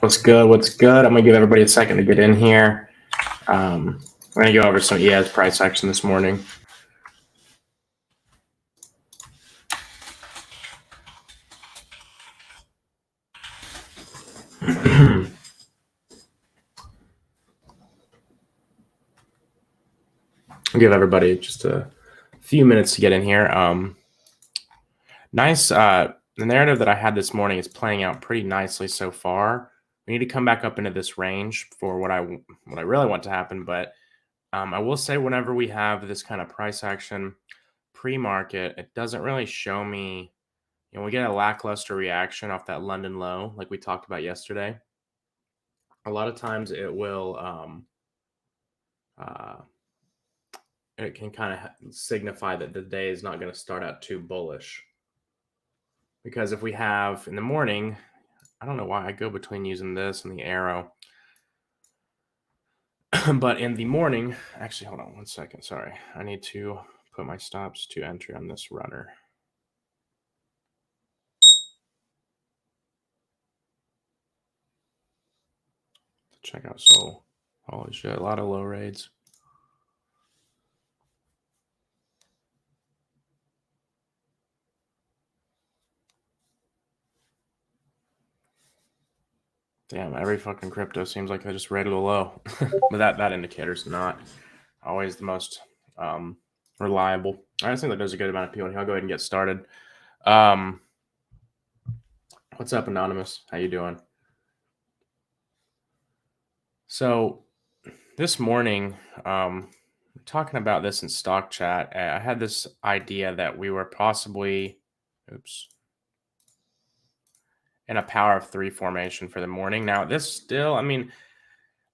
What's good? What's good? I'm gonna give everybody a second to get in here. We're gonna go over some ES price action this morning. I'll give everybody just a few minutes to get in here. Nice. The narrative that I had this morning is playing out pretty nicely so far. We need to come back up into this range for what I really want to happen. But I will say, whenever we have this kind of price action pre-market, it doesn't really show me. We get a lackluster reaction off that London low, like we talked about yesterday. A lot of times it will it can kind of signify that the day is not going to start out too bullish, because if we have in the morning, I don't know why I go between using this and the arrow, but in the morning, actually, hold on one second, sorry, I need to put my stops to entry on this runner. Check out Sol. Holy shit, a lot of low rates. Damn, every fucking crypto seems like they just rated a low. But that indicator's not always the most reliable. I just think that there's a good amount of people. I'll go ahead and get started. What's up, Anonymous? How you doing? So this morning, talking about this in stock chat, I had this idea that we were possibly, in a power of 3 formation for the morning. Now, this still,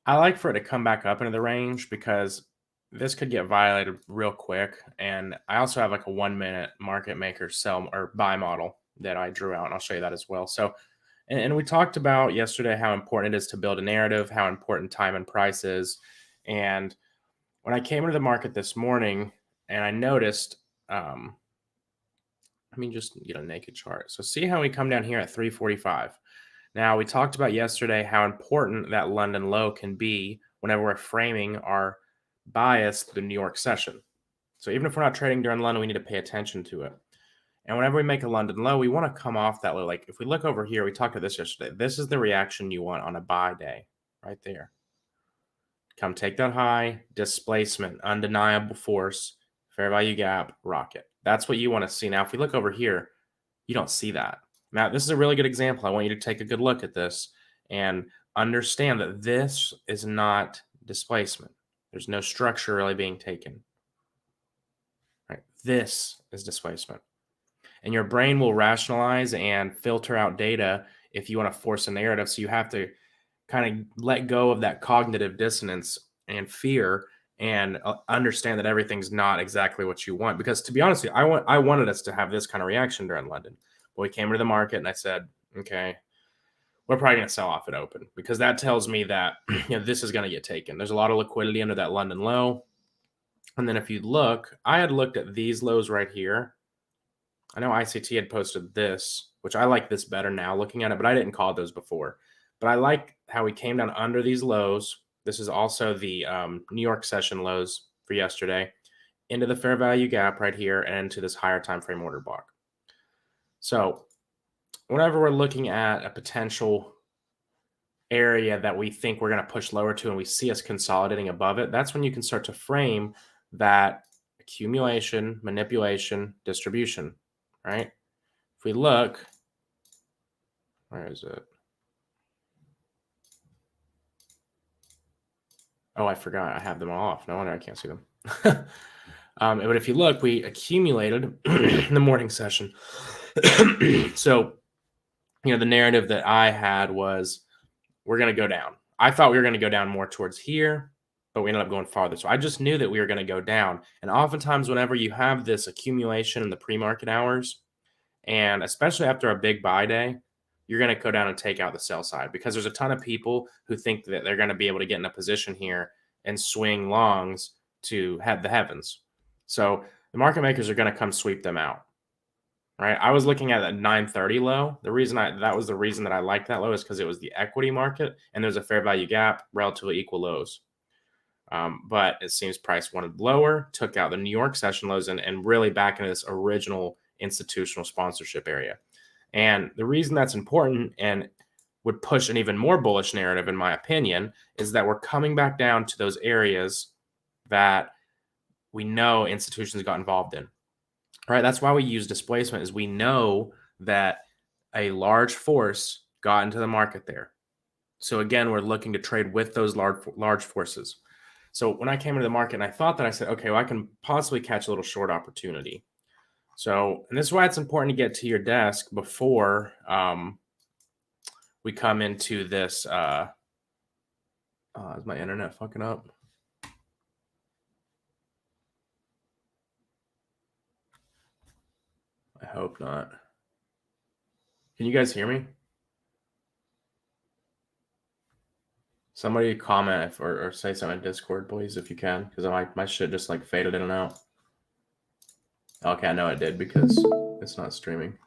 I like for it to come back up into the range because this could get violated real quick. And I also have like a 1-minute market maker sell or buy model that I drew out, and I'll show you that as well. So, and we talked about yesterday how important it is to build a narrative, how important time and price is. And when I came into the market this morning and I noticed, let me just get a naked chart. So see how we come down here at 345. Now, we talked about yesterday how important that London low can be whenever we're framing our bias to the New York session. So even if we're not trading during London, we need to pay attention to it. And whenever we make a London low, we want to come off that low. Like if we look over here, we talked about this yesterday. This is the reaction you want on a buy day right there. Come take that high, displacement, undeniable force, fair value gap, rocket. That's what you want to see. Now, if we look over here, you don't see that. Now, this is a really good example. I want you to take a good look at this and understand that this is not displacement. There's no structure really being taken. Right? This is displacement. And your brain will rationalize and filter out data if you want to force a narrative. So you have to kind of let go of that cognitive dissonance and fear and understand that everything's not exactly what you want. Because to be honest with you, I wanted us to have this kind of reaction during London. But we came into the market and I said, okay, we're probably going to sell off at open, because that tells me that this is going to get taken. There's a lot of liquidity under that London low. And then if you look, I had looked at these lows right here. I know ICT had posted this, which I like this better now looking at it, but I didn't call those before. But I like how we came down under these lows. This is also the New York session lows for yesterday, into the fair value gap right here and into this higher time frame order block. So whenever we're looking at a potential area that we think we're going to push lower to and we see us consolidating above it, that's when you can start to frame that accumulation, manipulation, distribution, right? If we look, where is it? Oh, I forgot. I have them all off. No wonder I can't see them. But if you look, we accumulated in the morning session. So, the narrative that I had was we're going to go down. I thought we were going to go down more towards here, but we ended up going farther. So I just knew that we were going to go down. And oftentimes, whenever you have this accumulation in the pre-market hours, and especially after a big buy day, you're going to go down and take out the sell side, because there's a ton of people who think that they're going to be able to get in a position here and swing longs to head the heavens. So the market makers are going to come sweep them out. right? I was looking at a 930 low. That was the reason that I liked that low is because it was the equity market and there's a fair value gap, relatively equal lows. But it seems price wanted lower, took out the New York session lows and really back into this original institutional sponsorship area. And the reason that's important and would push an even more bullish narrative, in my opinion, is that we're coming back down to those areas that we know institutions got involved in. Right? That's why we use displacement, is we know that a large force got into the market there. So again, we're looking to trade with those large forces. So when I came into the market and I thought that, I said, okay, well, I can possibly catch a little short opportunity. So, and this is why it's important to get to your desk before we come into this. Is my internet fucking up? I hope not. Can you guys hear me? Somebody comment or say something in Discord, please, if you can, because my shit just like faded in and out. Okay, I know it did because it's not streaming.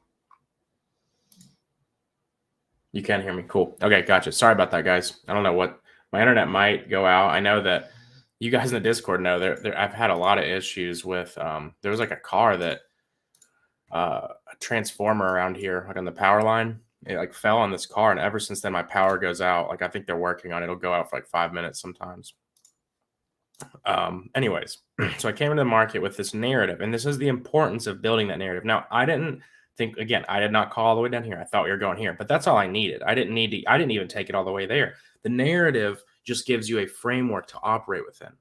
You can hear me. Cool. Okay, gotcha. Sorry about that, guys. I don't know what my internet might go out. I know that you guys in the Discord know I've had a lot of issues with. There was like a car that a transformer around here, like on the power line, it like fell on this car, and ever since then my power goes out. Like I think they're working on it. It'll go out for like 5 minutes sometimes. Anyways, so I came into the market with this narrative, and this is the importance of building that narrative. Now, I didn't think, again, I did not call all the way down here. I thought we were going here, but that's all I needed. I didn't even take it all the way there. The narrative just gives you a framework to operate within.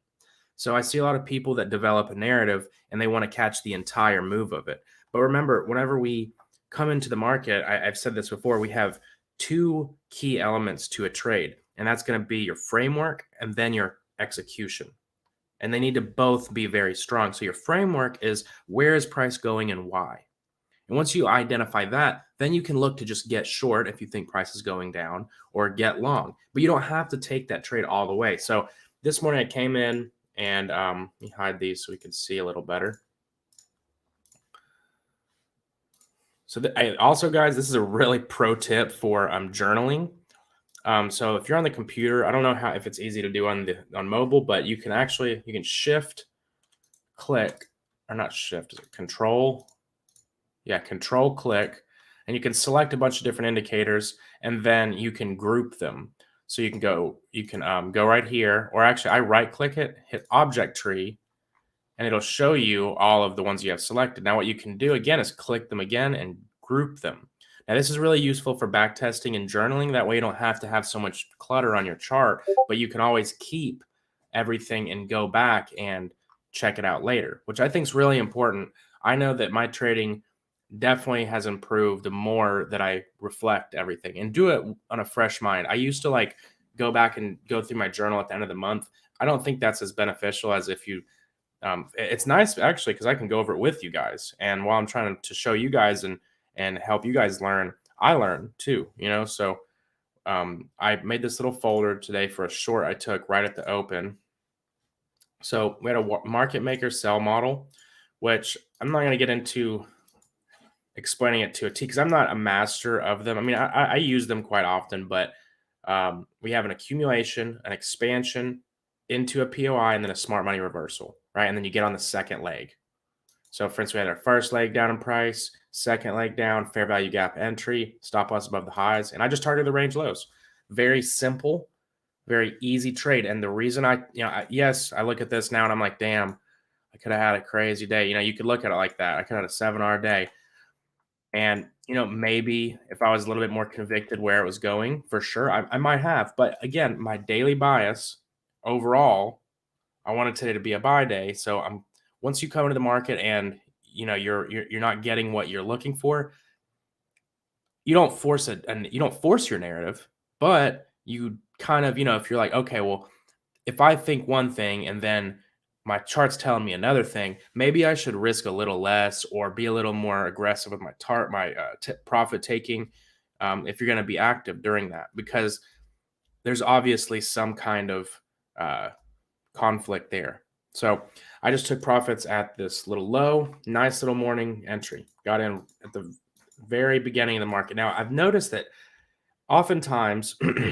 So I see a lot of people that develop a narrative and they want to catch the entire move of it. But remember, whenever we come into the market, I've said this before, we have two key elements to a trade, and that's going to be your framework and then your execution. And they need to both be very strong. So your framework is, where is price going and why? And once you identify that, then you can look to just get short if you think price is going down, or get long. But you don't have to take that trade all the way. So this morning I came in and let me hide these so we can see a little better. So also, guys, this is a really pro tip for journaling. So if you're on the computer, I don't know if it's easy to do on mobile, but you can shift click, or not shift, is it control? Yeah, control click, and you can select a bunch of different indicators, and then you can group them. So you can go right here, or actually I right click it, hit object tree, and it'll show you all of the ones you have selected. Now what you can do again is click them again and group them. Now this is really useful for back testing and journaling. That way you don't have to have so much clutter on your chart, but you can always keep everything and go back and check it out later, which I think is really important. I know that my trading definitely has improved the more that I reflect everything and do it on a fresh mind. I used to like go back and go through my journal at the end of the month. I don't think that's as beneficial as if you it's nice actually, because I can go over it with you guys, and while I'm trying to show you guys and help you guys learn, I learn too, so I made this little folder today for a short I took right at the open. So we had a market maker sell model, which I'm not going to get into explaining it to a T because I'm not a master of them. I mean, I use them quite often, but we have an accumulation, an expansion into a POI, and then a smart money reversal, right? And then you get on the second leg. So for instance, we had our first leg down in price, second leg down, fair value gap entry, stop loss above the highs, and I just targeted the range lows. Very simple, very easy trade. And the reason yes, I look at this now and I'm like, damn, I could have had a crazy day. You could look at it like that. I could have had a 7-hour day. And, maybe if I was a little bit more convicted where it was going, for sure, I might have. But again, my daily bias overall, I wanted today to be a buy day. So once you come into the market and you're not getting what you're looking for, you don't force it, and you don't force your narrative, but you kind of, if you're like, okay, well, if I think one thing and then my chart's telling me another thing, maybe I should risk a little less or be a little more aggressive with my profit taking if you're going to be active during that, because there's obviously some kind of conflict there. So I just took profits at this little low, nice little morning entry. Got in at the very beginning of the market. Now I've noticed that oftentimes these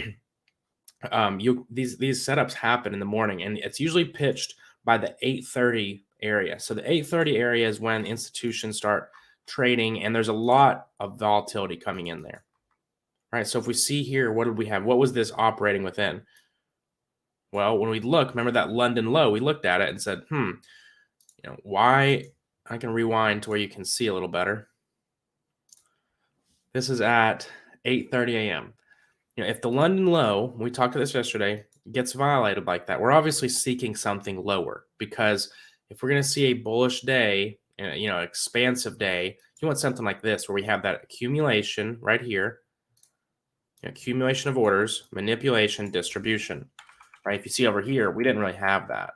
setups happen in the morning, and it's usually pitched by the 8:30 area. So the 8:30 area is when institutions start trading, and there's a lot of volatility coming in there. All right. So if we see here, what did we have? What was this operating within? Well, when we look, remember that London low, we looked at it and said, why? I can rewind to where you can see a little better. This is at 8:30 a.m. If the London low, we talked about this yesterday, gets violated like that, we're obviously seeking something lower, because if we're going to see a bullish day, expansive day, you want something like this where we have that accumulation right here, accumulation of orders, manipulation, distribution. Right? If you see over here, we didn't really have that.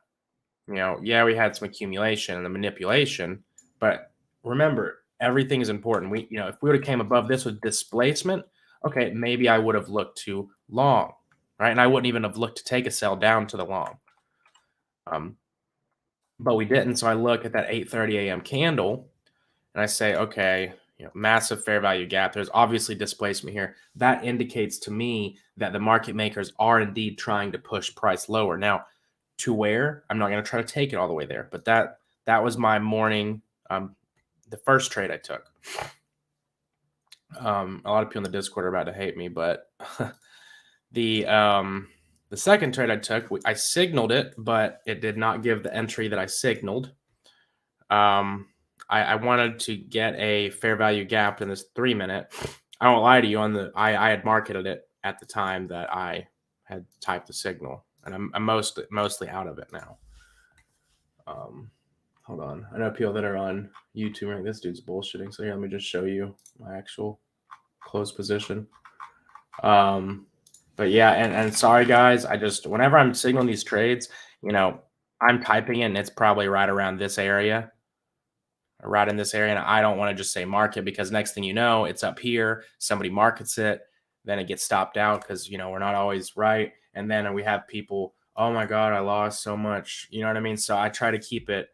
Yeah, we had some accumulation and the manipulation, but remember, everything is important. If we would have came above this with displacement, okay, maybe I would have looked to long, right? And I wouldn't even have looked to take a sell down to the long. But we didn't. So I look at that 8:30 a.m. candle and I say, okay, massive fair value gap. There's obviously displacement here. That indicates to me that the market makers are indeed trying to push price lower. Now, to where? I'm not going to try to take it all the way there, but that was my morning, the first trade I took. A lot of people in the Discord are about to hate me, but the second trade I took, I signaled it, but it did not give the entry that I signaled. I wanted to get a fair value gap in this 3-minute. I won't lie to you, I had marketed it at the time that I had typed the signal, and I'm mostly out of it now. Hold on. I know people that are on YouTube are like, this dude's bullshitting. So here, let me just show you my actual close position. But yeah, and sorry guys, whenever I'm signaling these trades, I'm typing it and it's probably right around this area. Right in this area, and I don't want to just say market, because next thing you know, it's up here, somebody markets it, then it gets stopped out because we're not always right, and then we have people, oh my god, I lost so much, you know what I mean? So I try to keep it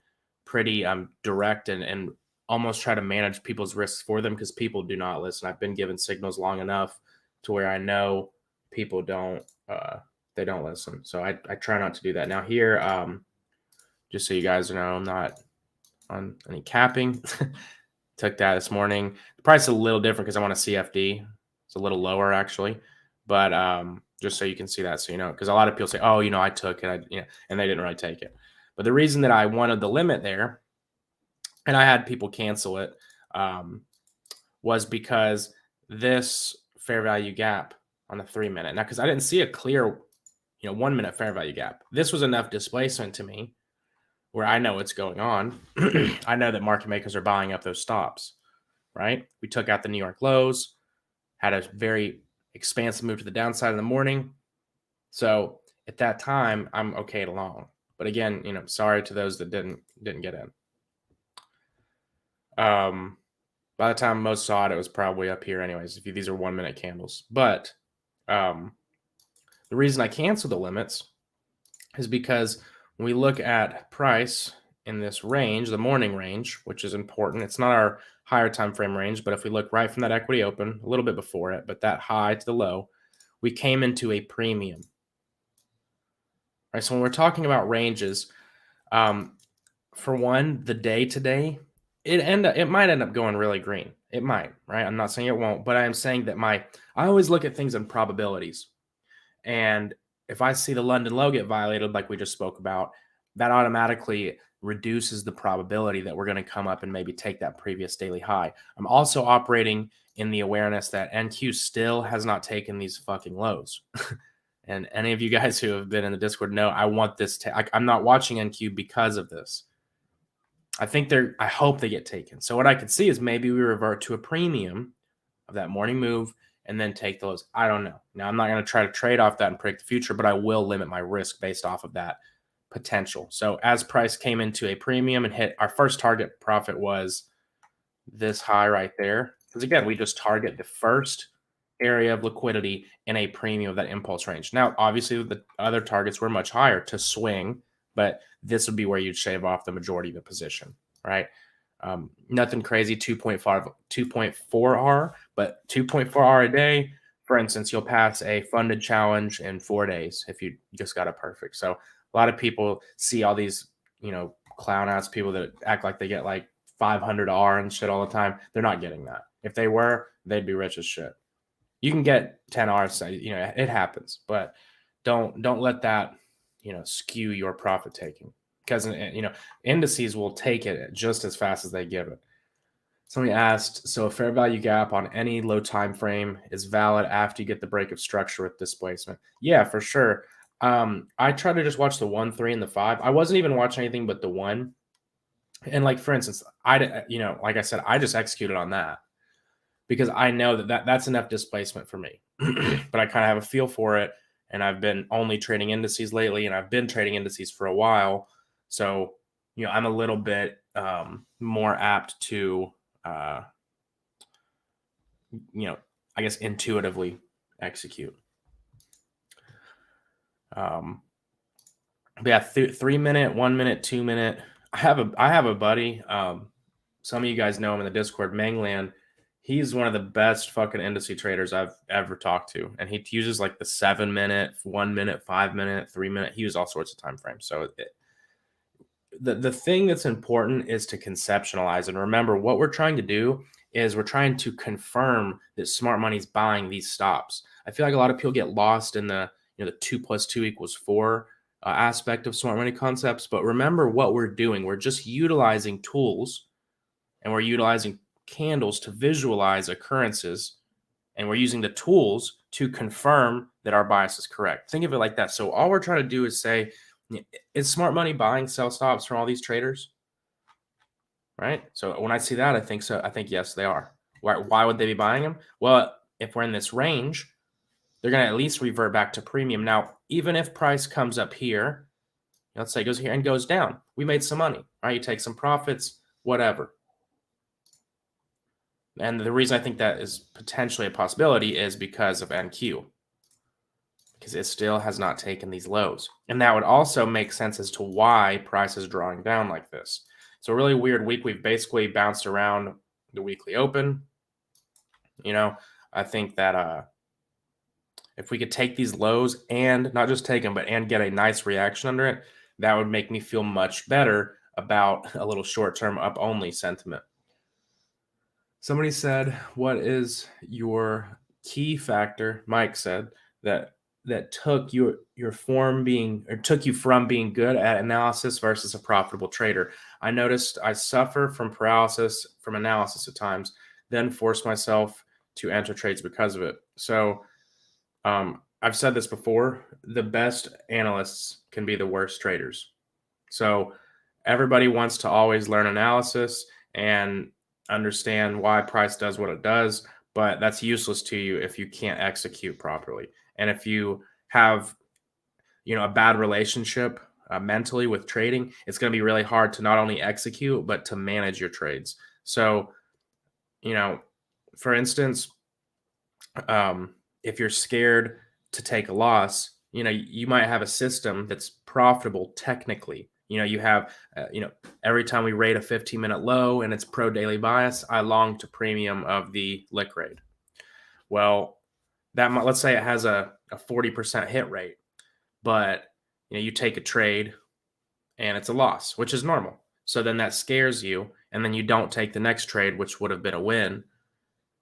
pretty direct and almost try to manage people's risks for them, because people do not listen. I've been given signals long enough to where I know people don't listen, so I try not to do that. Now here, just so you guys know, I'm not on any capping. Took that this morning. The price is a little different because I'm on a CFD. It's a little lower actually, but just so you can see that, so because a lot of people say, oh, I took it, and they didn't really take it. But the reason that I wanted the limit there, and I had people cancel it, was because this fair value gap on the 3-minute. Now, because I didn't see a clear, 1-minute fair value gap. This was enough displacement to me where I know what's going on. I know that market makers are buying up those stops, right? We took out the New York lows, had a very expansive move to the downside in the morning. So at that time, I'm okay to long. But again, sorry to those that didn't get in. By the time most saw it, it was probably up here anyways, if these are 1-minute candles. But the reason I canceled the limits is because when we look at price in this range, the morning range, which is important, it's not our higher time frame range, but if we look right from that equity open, a little bit before it, but that high to the low, we came into a premium. Right, so when we're talking about ranges, for one, the day today, it might end up going really green. It might, right? I'm not saying it won't, but I am saying that I always look at things in probabilities. And if I see the London low get violated, like we just spoke about, that automatically reduces the probability that we're going to come up and maybe take that previous daily high. I'm also operating in the awareness that NQ still has not taken these fucking lows. And any of you guys who have been in the Discord know I want this I'm not watching NQ because of this. I hope they get taken. So what I could see is maybe we revert to a premium of that morning move and then take those. I don't know. Now, I'm not going to try to trade off that and predict the future, but I will limit my risk based off of that potential. So as price came into a premium and hit, our first target profit was this high right there. Because again, we just target the first area of liquidity in a premium of that impulse range. Now, obviously, the other targets were much higher to swing, but this would be where you'd shave off the majority of the position, right? Nothing crazy, 2.4R, but 2.4R a day. For instance, you'll pass a funded challenge in 4 days if you just got a perfect. So a lot of people see all these, clown ass people that act like they get like 500R and shit all the time. They're not getting that. If they were, they'd be rich as shit. You can get 10R, so it happens, but don't let that skew your profit taking, because indices will take it just as fast as they give it. Somebody asked, so a fair value gap on any low time frame is valid after you get the break of structure with displacement. Yeah, for sure. I try to just watch the 1, 3, and the 5. I wasn't even watching anything but the 1. And like, for instance, like I said, I just executed on that because I know that's enough displacement for me. But I kind of have a feel for it, and I've been only trading indices lately, and I've been trading indices for a while. So, I'm a little bit more apt to I guess intuitively execute. But yeah, 3 minute, 1 minute, 2 minute. I have a buddy. Some of you guys know him in the Discord, Mangland. He's one of the best fucking indice traders I've ever talked to, and he uses like the 7 minute, 1 minute, 5 minute, 3 minute. He uses all sorts of time frames. So the thing that's important is to conceptualize and remember what we're trying to do is we're trying to confirm that smart money's buying these stops. I feel like a lot of people get lost in the the 2 + 2 = 4 aspect of smart money concepts. But remember what we're doing. We're just utilizing tools, and we're utilizing candles to visualize occurrences, and we're using the tools to confirm that our bias is correct. Think of it like that. So all we're trying to do is say, is smart money buying sell stops from all these traders? Right? So when I see that, I think so. I think, yes, they are. Why would they be buying them? Well, if we're in this range, they're going to at least revert back to premium. Now, even if price comes up here, let's say it goes here and goes down, we made some money, right? You take some profits, whatever. And the reason I think that is potentially a possibility is because of NQ, because it still has not taken these lows. And that would also make sense as to why price is drawing down like this. So a really weird week. We've basically bounced around the weekly open. I think that if we could take these lows and not just take them, and get a nice reaction under it, that would make me feel much better about a little short-term up-only sentiment. Somebody said, what is your key factor, Mike said, that took you from being good at analysis versus a profitable trader? I noticed I suffer from paralysis from analysis at times, then force myself to enter trades because of it. So I've said this before, the best analysts can be the worst traders. So everybody wants to always learn analysis and understand why price does what it does, but that's useless to you if you can't execute properly. And if you have, a bad relationship mentally with trading, it's going to be really hard to not only execute, but to manage your trades. So, for instance, if you're scared to take a loss, you might have a system that's profitable technically. You have, every time we rate a 15-minute low and it's pro daily bias, I long to premium of the lick rate. Well, let's say it has a 40% hit rate, but you take a trade and it's a loss, which is normal. So then that scares you, and then you don't take the next trade, which would have been a win.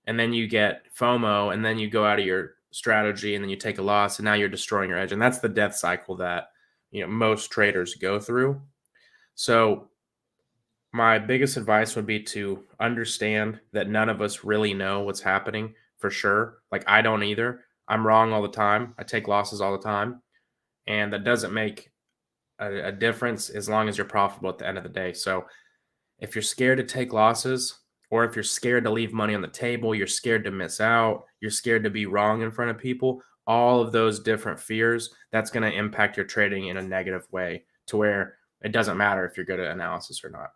And then you get FOMO, and then you go out of your strategy, and then you take a loss, and now you're destroying your edge. And that's the death cycle that most traders go through. So my biggest advice would be to understand that none of us really know what's happening for sure. Like, I don't either. I'm wrong all the time. I take losses all the time. And that doesn't make a difference as long as you're profitable at the end of the day. So if you're scared to take losses, or if you're scared to leave money on the table, you're scared to miss out, you're scared to be wrong in front of people, all of those different fears, that's going to impact your trading in a negative way to where it doesn't matter if you're good at analysis or not.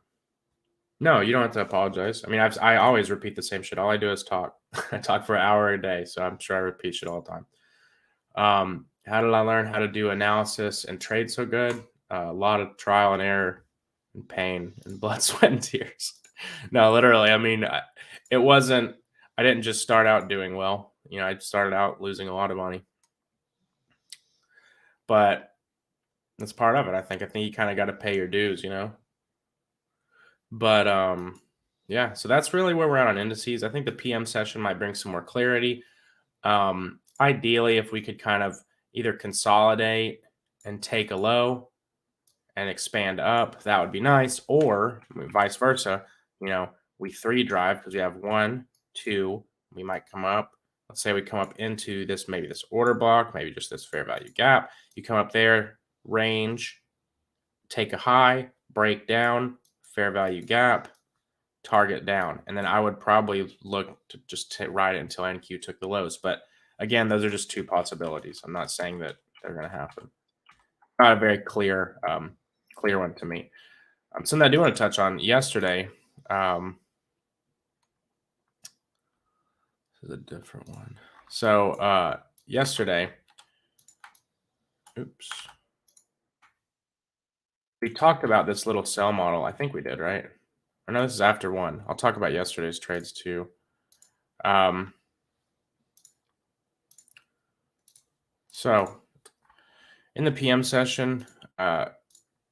No, you don't have to apologize. I mean, I always repeat the same shit. All I do is talk. I talk for an hour a day, so I'm sure I repeat shit all the time. How did I learn how to do analysis and trade so good? a lot of trial and error and pain and blood, sweat, and tears. No, literally. I mean, it wasn't. I didn't just start out doing well. I started out losing a lot of money, but that's part of it. I think you kind of got to pay your dues. But yeah. So that's really where we're at on indices. I think the PM session might bring some more clarity. Ideally, if we could kind of either consolidate and take a low and expand up, that would be nice. Or vice versa, we 3-drive because we have 1, 2, we might come up. Let's say we come up into this, maybe this order block, maybe just this fair value gap. You come up there, range, take a high, break down, fair value gap, target down. And then I would probably look to just ride it until NQ took the lows. But again, those are just 2 possibilities. I'm not saying that they're going to happen. Not a very clear one to me. Something I do want to touch on yesterday. This is a different one. So yesterday, we talked about this little sell model. I think we did, right? Or no, this is after one. I'll talk about yesterday's trades too. So in the PM session,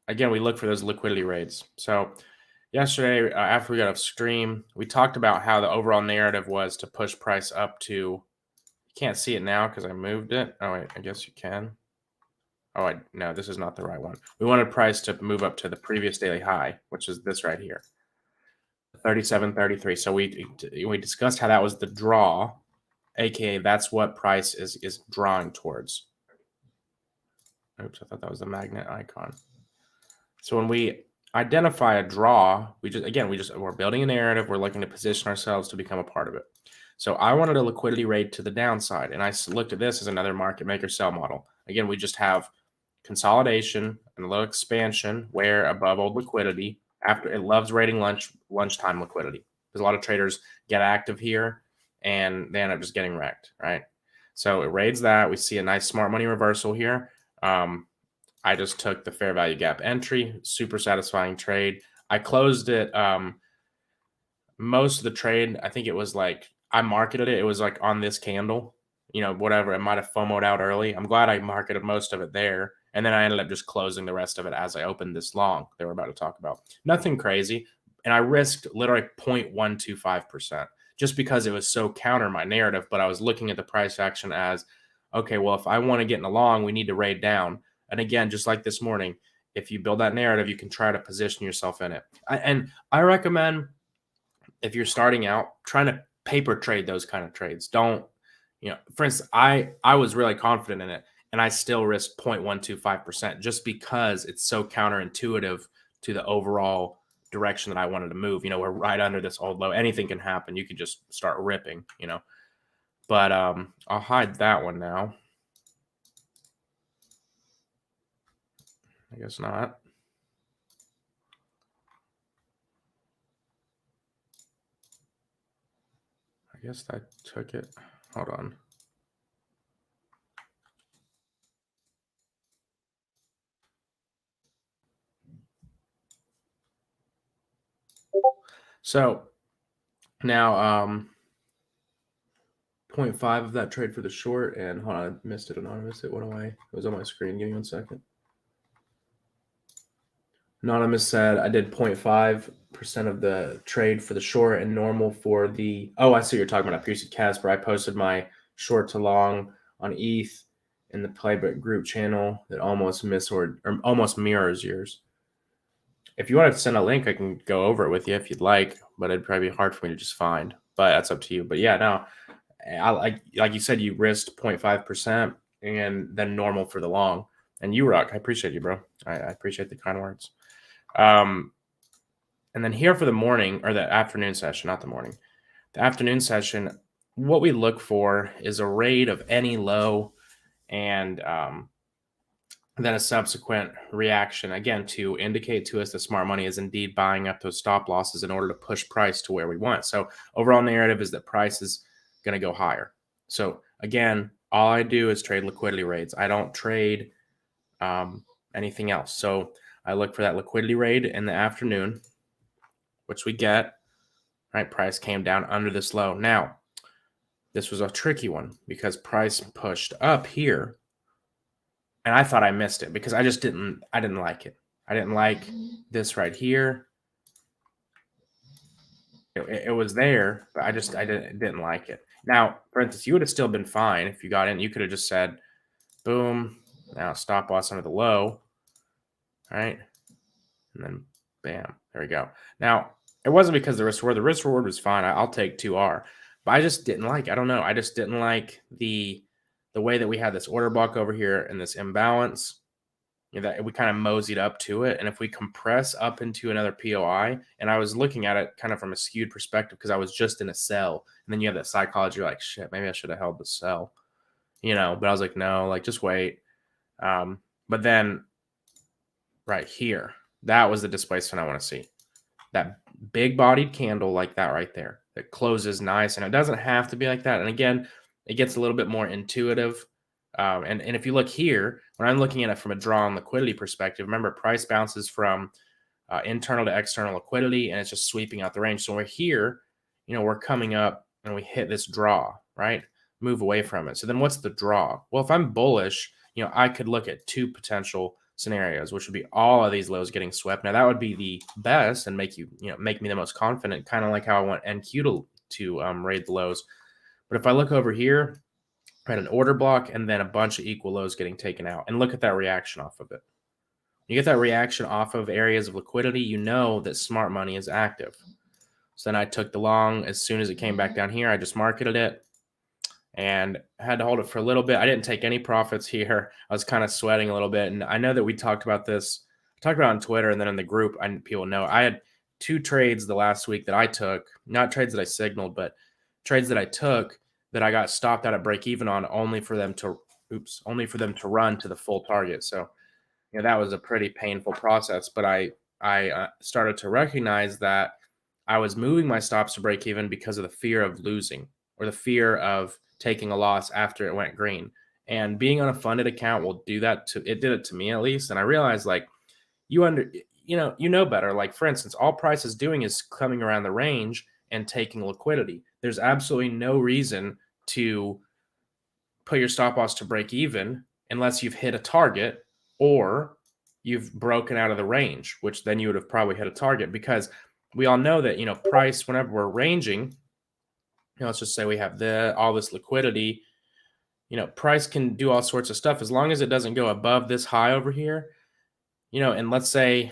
again, we look for those liquidity rates. So yesterday, after we got off stream, we talked about how the overall narrative was to push price up to, you can't see it now because I moved it. Oh, wait, I guess you can. Oh, no, this is not the right one. We wanted price to move up to the previous daily high, which is this right here, 37.33. So we discussed how that was the draw, aka that's what price is drawing towards. Oops, I thought that was the magnet icon. So when we identify a draw, we're building a narrative. We're looking to position ourselves to become a part of it. So I wanted a liquidity rate to the downside, and I looked at this as another market maker sell model. Again, we just have consolidation and a little expansion where above old liquidity. After it loves rating lunchtime liquidity because a lot of traders get active here and they end up just getting wrecked, right? So it raids that. We see a nice smart money reversal here. I just took the fair value gap entry, super satisfying trade. I closed it. Most of the trade, I think it was like I marketed it. It was like on this candle, whatever. It might have FOMO'd out early. I'm glad I marketed most of it there. And then I ended up just closing the rest of it as I opened this long that we're about to talk about. Nothing crazy. And I risked literally 0.125% just because it was so counter my narrative. But I was looking at the price action as, okay, well, if I want to get in a long, we need to raid down. And again, just like this morning, if you build that narrative, you can try to position yourself in it. And I recommend if you're starting out, trying to paper trade those kind of trades. Don't, for instance, I was really confident in it and I still risked 0.125% just because it's so counterintuitive to the overall direction that I wanted to move. We're right under this old low. Anything can happen. You could just start ripping, But I'll hide that one now. I guess not. I guess I took it. Hold on. So now 0.5 of that trade for the short, and hold on, I missed it. Anonymous, it went away. It was on my screen. Give me 1 second. Anonymous said I did 0.5% of the trade for the short and normal for the. Oh, I see what you're talking about. Pierce Casper. I posted my short to long on ETH in the Playbook group channel that almost almost mirrors yours. If you want to send a link, I can go over it with you if you'd like, but it'd probably be hard for me to just find. But that's up to you. But yeah, no, like you said, you risked 0.5% and then normal for the long. And you rock. I appreciate you, bro. I appreciate the kind words. And then here for the morning or the afternoon session, not the morning. The afternoon session, what we look for is a raid of any low and then a subsequent reaction, again, to indicate to us that smart money is indeed buying up those stop losses in order to push price to where we want. So overall narrative is that price is going to go higher. So again, all I do is trade liquidity rates. I don't trade anything else. So I look for that liquidity raid in the afternoon, which we get, right? Price came down under this low. Now, this was a tricky one because price pushed up here, and I thought I missed it because I didn't like it. I didn't like this right here. It was there, but I didn't like it. Now, for instance, you would have still been fine if you got in. You could have just said, boom, now stop loss under the low, right? And then bam, there we go. Now, it wasn't because the risk reward was fine. I'll take 2R, but I just didn't like, I don't know. I just didn't like the way that we had this order block over here and this imbalance. That we kind of moseyed up to it. And if we compress up into another POI, and I was looking at it kind of from a skewed perspective because I was just in a sell. And then you have that psychology, you're like, shit, maybe I should have held the sell, but I was like, no, like just wait. But then right here, that was the displacement I want to see. That big bodied candle like that right there that closes nice. And it doesn't have to be like that. And again, it gets a little bit more intuitive. And if you look here, when I'm looking at it from a draw on liquidity perspective, remember price bounces from internal to external liquidity, and it's just sweeping out the range. So we're here, we're coming up and we hit this draw, right? Move away from it. So then what's the draw? Well, if I'm bullish, I could look at two potential scenarios, which would be all of these lows getting swept. Now that would be the best and make me the most confident, kind of like how I want NQ to raid the lows. But if I look over here, right, an order block and then a bunch of equal lows getting taken out, and look at that reaction off of it. You get that reaction off of areas of liquidity, you know that smart money is active. So then I took the long as soon as it came back down here. I just marketed it and had to hold it for a little bit. I didn't take any profits here. I was kind of sweating a little bit. And I know that we talked about this, I talked about it on Twitter and then in the group, people know I had 2 trades the last week that I took, not trades that I signaled, but trades that I took that I got stopped out at break even on only for them to run to the full target. So, that was a pretty painful process, but I started to recognize that I was moving my stops to break even because of the fear of losing or the fear of taking a loss after it went green. And being on a funded account will do that it did it to me at least. And I realized like you know better. Like for instance, all price is doing is coming around the range and taking liquidity. There's absolutely no reason to put your stop loss to break even unless you've hit a target or you've broken out of the range, which then you would have probably hit a target, because we all know that, price, whenever we're ranging, let's just say we have all this liquidity, price can do all sorts of stuff as long as it doesn't go above this high over here, and let's say,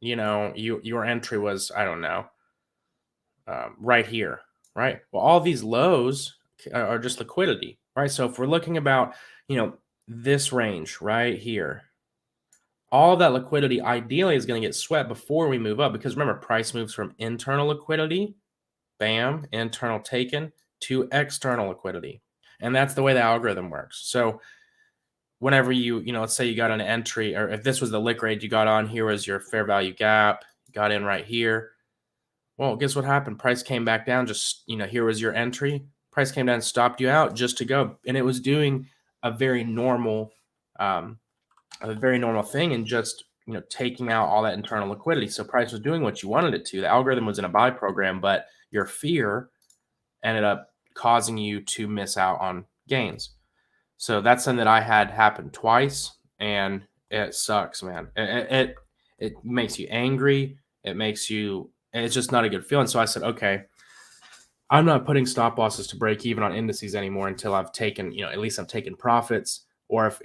your entry was, I don't know, right here, right? Well, all these lows are just liquidity, right? So if we're looking about, this range right here, all of that liquidity ideally is going to get swept before we move up, because remember, price moves from internal liquidity, bam, internal taken, to external liquidity. And that's the way the algorithm works. So whenever let's say you got an entry, or if this was the lick rate you got on, here was your fair value gap, got in right here. Well, guess what happened? Price came back down. Just, here was your entry. Price came down and stopped you out just to go. And it was doing a very normal thing and just, taking out all that internal liquidity. So price was doing what you wanted it to. The algorithm was in a buy program, but your fear ended up causing you to miss out on gains. So that's something that I had happen twice, and it sucks, man. It makes you angry. It's just not a good feeling. So I said, okay, I'm not putting stop losses to break even on indices anymore until I've taken, at least I'm taking profits, or if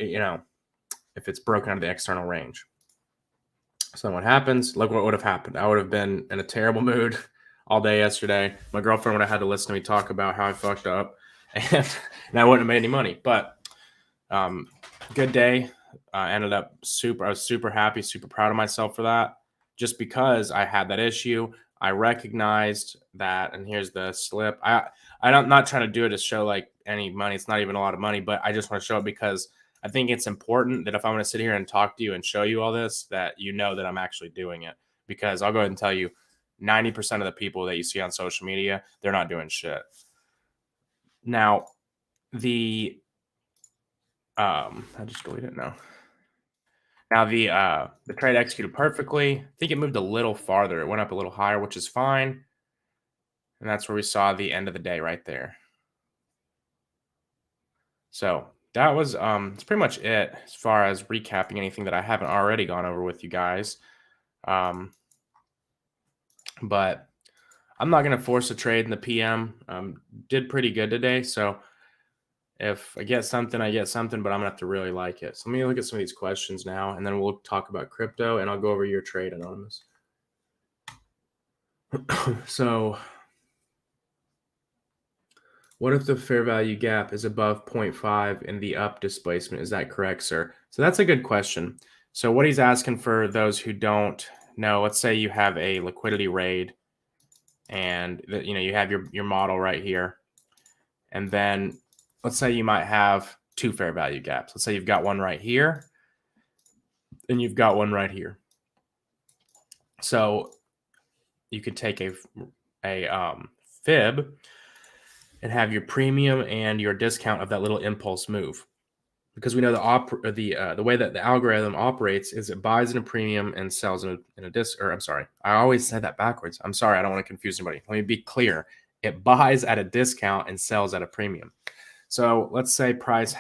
it's broken out of the external range. So what happens? Look what would have happened. I would have been in a terrible mood all day yesterday. My girlfriend would have had to listen to me talk about how I fucked up, and I wouldn't have made any money. But good day. I was super happy, super proud of myself for that, just because I had that issue. I recognized that, and here's the slip. I'm not trying to do it to show like any money. It's not even a lot of money, but I just want to show it because I think it's important that if I'm going to sit here and talk to you and show you all this, that you know that I'm actually doing it. Because I'll go ahead and tell you, 90% of the people that you see on social media, they're not doing shit. Now, I just deleted it now. Now the trade executed perfectly. I think it moved a little farther. It went up a little higher, which is fine. And that's where we saw the end of the day right there. So that was it's pretty much it as far as recapping anything that I haven't already gone over with you guys. But I'm not going to force a trade in the PM. Did pretty good today. So if I get something, I get something, but I'm going to have to really like it. So let me look at some of these questions now, and then we'll talk about crypto, and I'll go over your trade, Anonymous. So what if the fair value gap is above 0.5 in the up displacement? Is that correct, sir? So that's a good question. So what he's asking, for those who don't know, let's say you have a liquidity raid, and you have your model right here, and then let's say you might have two fair value gaps. Let's say you've got one right here, and you've got one right here. So you could take a fib and have your premium and your discount of that little impulse move, because we know the way that the algorithm operates is it buys in a premium and sells in a I'm sorry, I always said that backwards. I'm sorry, I don't want to confuse anybody. Let me be clear. It buys at a discount and sells at a premium. So let's say price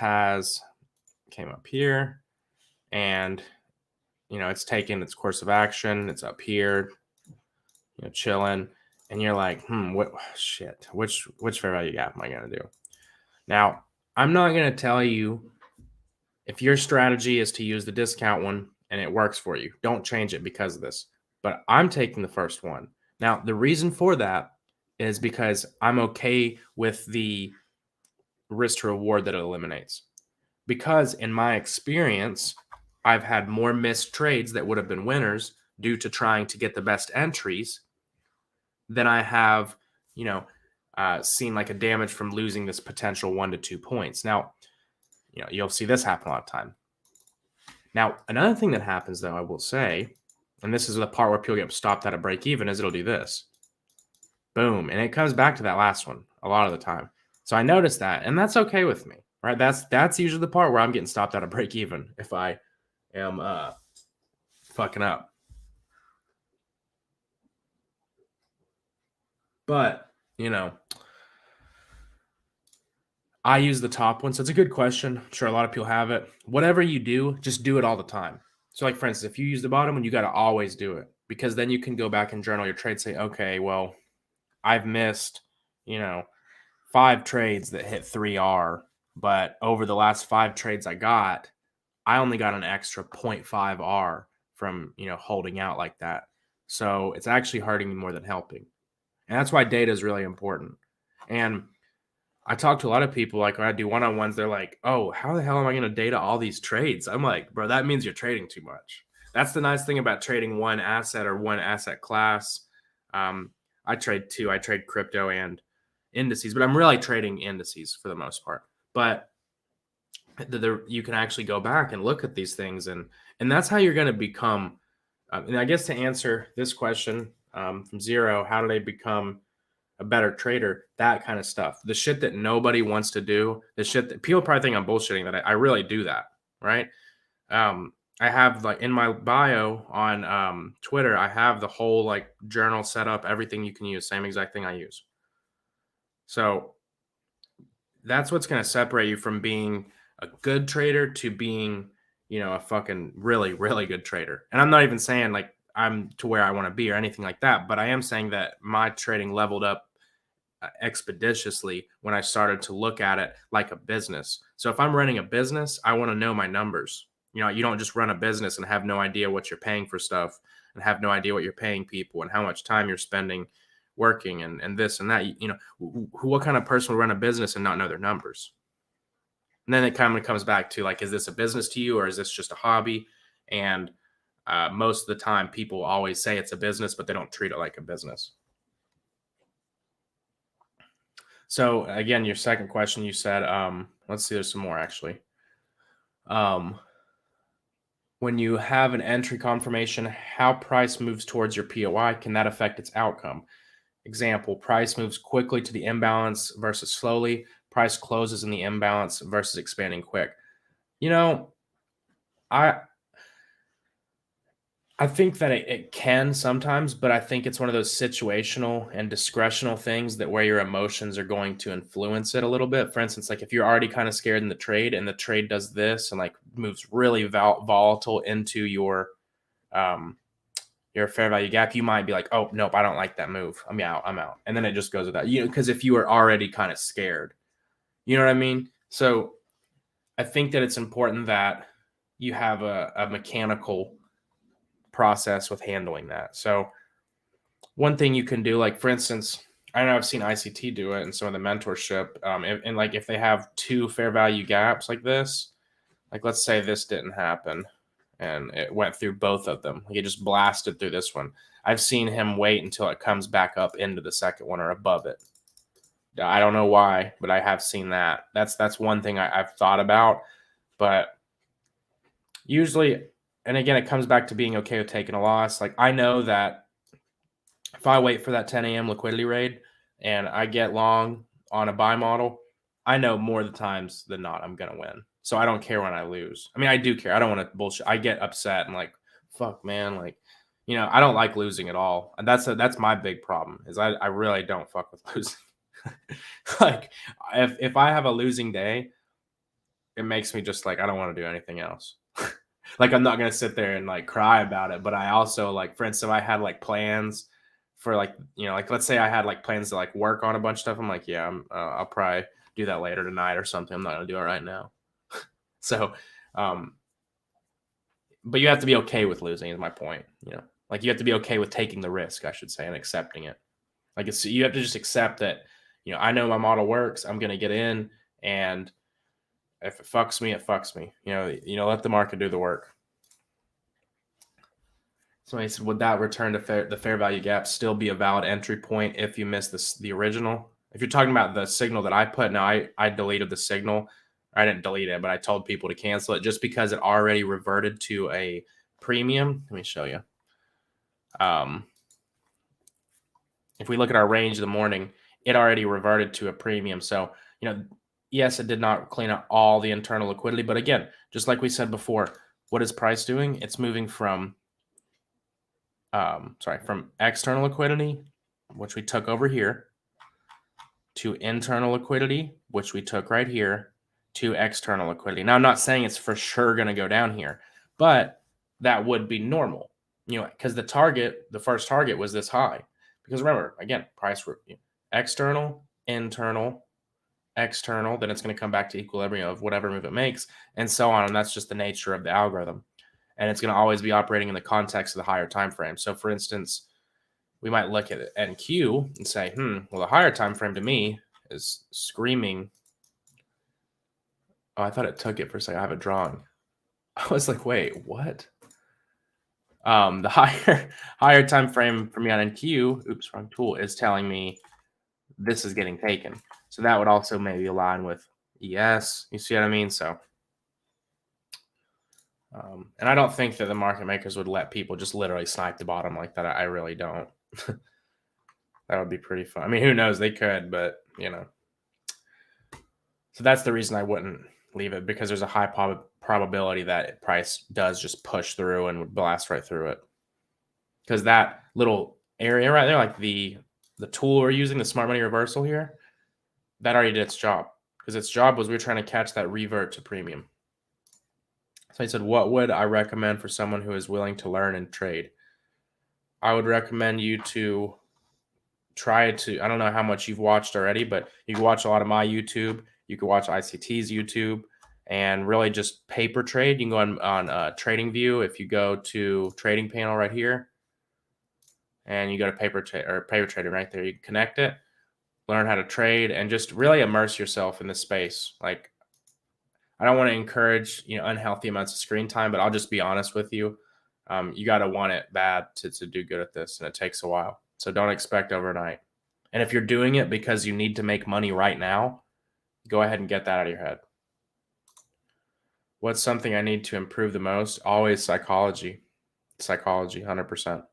came up here, and it's taken its course of action. It's up here, chilling, and you're like, which fair value gap am I gonna do? Now, I'm not gonna tell you if your strategy is to use the discount one and it works for you. Don't change it because of this. But I'm taking the first one. Now, the reason for that is because I'm okay with the risk to reward that it eliminates. Because in my experience, I've had more missed trades that would have been winners due to trying to get the best entries than I have, seen like a damage from losing this potential 1 to 2 points. Now, you'll see this happen a lot of time. Now, another thing that happens, though, I will say, and this is the part where people get stopped at a break even, is it'll do this. Boom. And it comes back to that last one a lot of the time. So I noticed that, and that's okay with me, right? That's usually the part where I'm getting stopped at a break even if I am fucking up. But, I use the top one. So it's a good question. I'm sure a lot of people have it. Whatever you do, just do it all the time. So like, for instance, if you use the bottom one, you got to always do it, because then you can go back and journal your trade, say, okay, well, I've missed, 5 trades that hit 3R, but over the last 5 trades I only got an extra 0.5 R from, holding out like that. So it's actually hurting me more than helping. And that's why data is really important. And I talk to a lot of people, like when I do one-on-ones, they're like, oh, how the hell am I going to data all these trades? I'm like, bro, that means you're trading too much. That's the nice thing about trading one asset or one asset class. I trade two. I trade crypto and indices, but I'm really trading indices for the most part. But you can actually go back and look at these things, and that's how you're going to become. And I guess to answer this question from Zero, how do they become a better trader? That kind of stuff, the shit that nobody wants to do, the shit that people probably think I'm bullshitting, that I really do that, right? I have, like, in my bio on Twitter, I have the whole like journal set up, everything you can use, same exact thing I use. So that's what's going to separate you from being a good trader to being, a fucking really, really good trader. And I'm not even saying like I'm to where I want to be or anything like that, but I am saying that my trading leveled up expeditiously when I started to look at it like a business. So if I'm running a business, I want to know my numbers. You don't just run a business and have no idea what you're paying for stuff, and have no idea what you're paying people and how much time you're spending working and this and that. What kind of person would run a business and not know their numbers? And then it kind of comes back to like, is this a business to you, or is this just a hobby? And most of the time people always say it's a business, but they don't treat it like a business. So again, your second question, you said, let's see, there's some more actually. When you have an entry confirmation, how price moves towards your POI, can that affect its outcome? Example, price moves quickly to the imbalance versus slowly. Price closes in the imbalance versus expanding quick. I think that it can sometimes, but I think it's one of those situational and discretional things that where your emotions are going to influence it a little bit. For instance, like if you're already kind of scared in the trade and the trade does this and like moves really volatile into your fair value gap, you might be like, oh, nope, I don't like that move. I'm out. And then it just goes with that, because if you were already kind of scared, you know what I mean? So I think that it's important that you have a mechanical process with handling that. So one thing you can do, like for instance, I know I've seen ICT do it and some of the mentorship, and like if they have two fair value gaps like this, like let's say this didn't happen and it went through both of them, like it just blasted through this one. I've seen him wait until it comes back up into the second one or above it. I don't know why, but I have seen that. That's one thing I've thought about, but usually, and again, it comes back to being okay with taking a loss. Like I know that if I wait for that 10 a.m. liquidity raid and I get long on a buy model, I know more of the times than not I'm gonna win. So I don't care when I lose. I mean, I do care. I don't want to bullshit. I get upset and like, fuck, man, like, I don't like losing at all. And that's my big problem is I really don't fuck with losing. Like if I have a losing day, it makes me just like I don't want to do anything else. Like I'm not gonna sit there and like cry about it, but I also like, for instance, if I had like plans for like like let's say I had like plans to like work on a bunch of stuff, I'm like, yeah, I'll probably do that later tonight or something. I'm not gonna do it right now. So, but you have to be okay with losing. Is my point. Like you have to be okay with taking the risk, I should say, and accepting it. Like you have to just accept that. I know my model works. I'm gonna get in, and if it fucks me, it fucks me. Let the market do the work. Somebody said, would that return to the fair value gap still be a valid entry point if you miss the original? If you're talking about the signal that I put, now I deleted the signal. I didn't delete it, but I told people to cancel it just because it already reverted to a premium. Let me show you. If we look at our range of the morning, it already reverted to a premium. So, yes, it did not clean up all the internal liquidity. But again, just like we said before, what is price doing? It's moving from from external liquidity, which we took over here, to internal liquidity, which we took right here, to external liquidity. Now, I'm not saying it's for sure going to go down here, but that would be normal, because the first target was this high. Because remember, again, price external, internal, external, then it's going to come back to equilibrium of whatever move it makes, and so on. And that's just the nature of the algorithm. And it's going to always be operating in the context of the higher time frame. So for instance, we might look at NQ and say, well, the higher time frame to me is screaming. Oh, I thought it took it for a second. I have it drawn. I was like, wait, what? The higher time frame for me on NQ, oops, wrong tool, is telling me this is getting taken. So that would also maybe align with ES. You see what I mean? So and I don't think that the market makers would let people just literally snipe the bottom like that. I really don't. That would be pretty fun. I mean, who knows? They could, but So that's the reason I wouldn't leave it, because there's a high probability that price does just push through and would blast right through it. Because that little area right there, like the tool we're using, the smart money reversal here, that already did its job. Because its job was we were trying to catch that revert to premium. So he said, what would I recommend for someone who is willing to learn and trade? I would recommend you to try to, I don't know how much you've watched already, but you can watch a lot of my YouTube. You can watch ICT's YouTube and really just paper trade. You can go on Trading View. If you go to Trading Panel right here and you go to paper trading right there, you can connect it, learn how to trade, and just really immerse yourself in this space. Like, I don't want to encourage unhealthy amounts of screen time, but I'll just be honest with you. You got to want it bad to do good at this, and it takes a while. So don't expect overnight. And if you're doing it because you need to make money right now, go ahead and get that out of your head. What's something I need to improve the most? Always psychology. Psychology, 100%.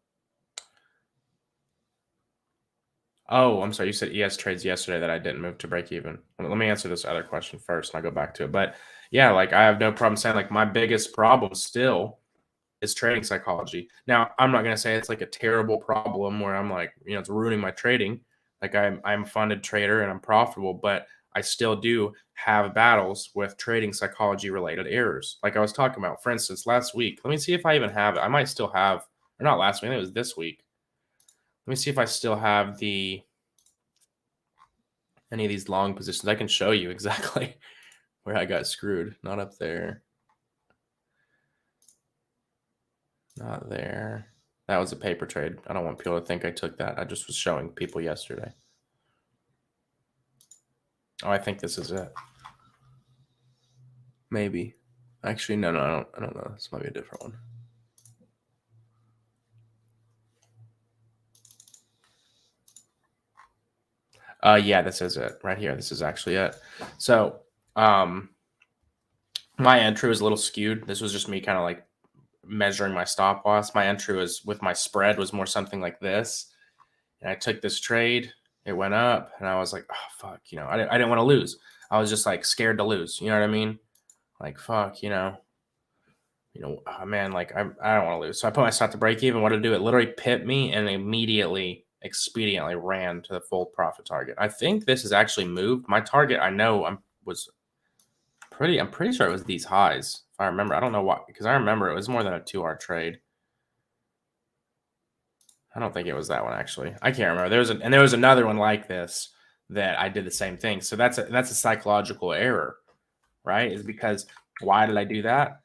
Oh, I'm sorry. You said ES trades yesterday that I didn't move to break even. Let me answer this other question first, and I'll go back to it. But yeah, like I have no problem saying like my biggest problem still is trading psychology. Now, I'm not going to say it's like a terrible problem where I'm like, it's ruining my trading. Like I'm a funded trader and I'm profitable, but I still do have battles with trading psychology related errors. Like I was talking about, for instance, last week. Let me see if I even have it. I might still have, or not last week, it was this week. Let me see if I still have any of these long positions. I can show you exactly where I got screwed. Not up there. Not there. That was a paper trade. I don't want people to think I took that. I just was showing people yesterday. Oh, I think this is it. Maybe. Actually, no, I don't know. This might be a different one. Yeah, this is it right here. This is actually it. So, my entry was a little skewed. This was just me kind of like measuring my stop loss. My entry was with my spread was more something like this. And I took this trade. It went up, and I was like, oh, fuck, I didn't want to lose. I was just like scared to lose. You know what I mean? Like, fuck, oh, man, like I don't want to lose. So I put my stop to break even. What did it do? It literally pit me and immediately, expediently ran to the full profit target. I think this has actually moved. My target, I know I'm pretty sure it was these highs. If I remember, I don't know why, because I remember it was more than a 2-hour trade. I don't think it was that one actually. I can't remember. There was another one like this that I did the same thing. So that's a psychological error, right? Is because why did I do that?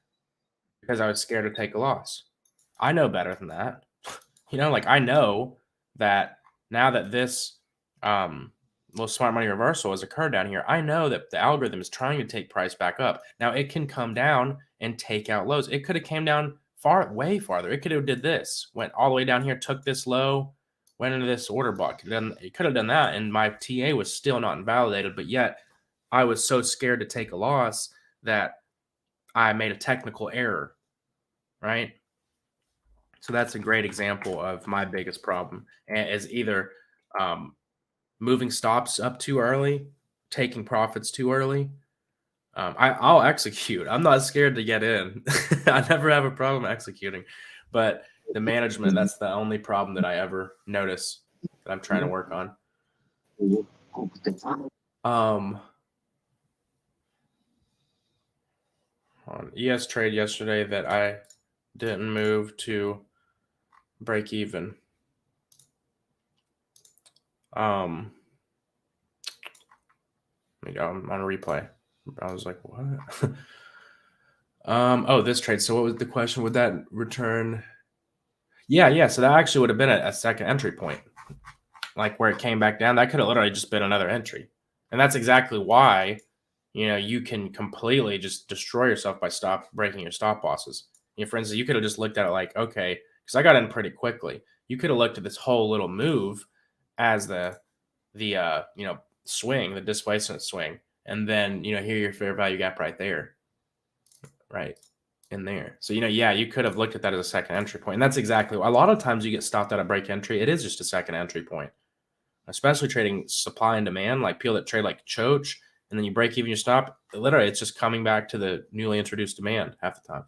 Because I was scared to take a loss. I know better than that. Like I know that now that this little smart money reversal has occurred down here, I know that the algorithm is trying to take price back up. Now it can come down and take out lows. It could have came down way farther. It could have did this, went all the way down here, took this low, went into this order block. Then it could have done that, and my TA was still not invalidated. But yet, I was so scared to take a loss that I made a technical error, right? So that's a great example of my biggest problem, and is either moving stops up too early, taking profits too early. I'll execute. I'm not scared to get in. I never have a problem executing, but the management, that's the only problem that I ever notice that I'm trying to work on. On ES trade yesterday that I didn't move to break even. Let me go. I'm on a replay. I was like, what? Oh, this trade. So what was the question? Would that return? Yeah. So that actually would have been a second entry point, like where it came back down. That could have literally just been another entry, and that's exactly why, you can completely just destroy yourself by breaking your stop losses. For instance, you could have just looked at it like, okay, because I got in pretty quickly. You could have looked at this whole little move as the swing, the displacement swing, and then here your fair value gap right there, right in there. So you could have looked at that as a second entry point, and that's exactly a lot of times you get stopped at a break entry. It is just a second entry point, especially trading supply and demand, like people that trade like Choach, and then you break even your stop. Literally, it's just coming back to the newly introduced demand half the time.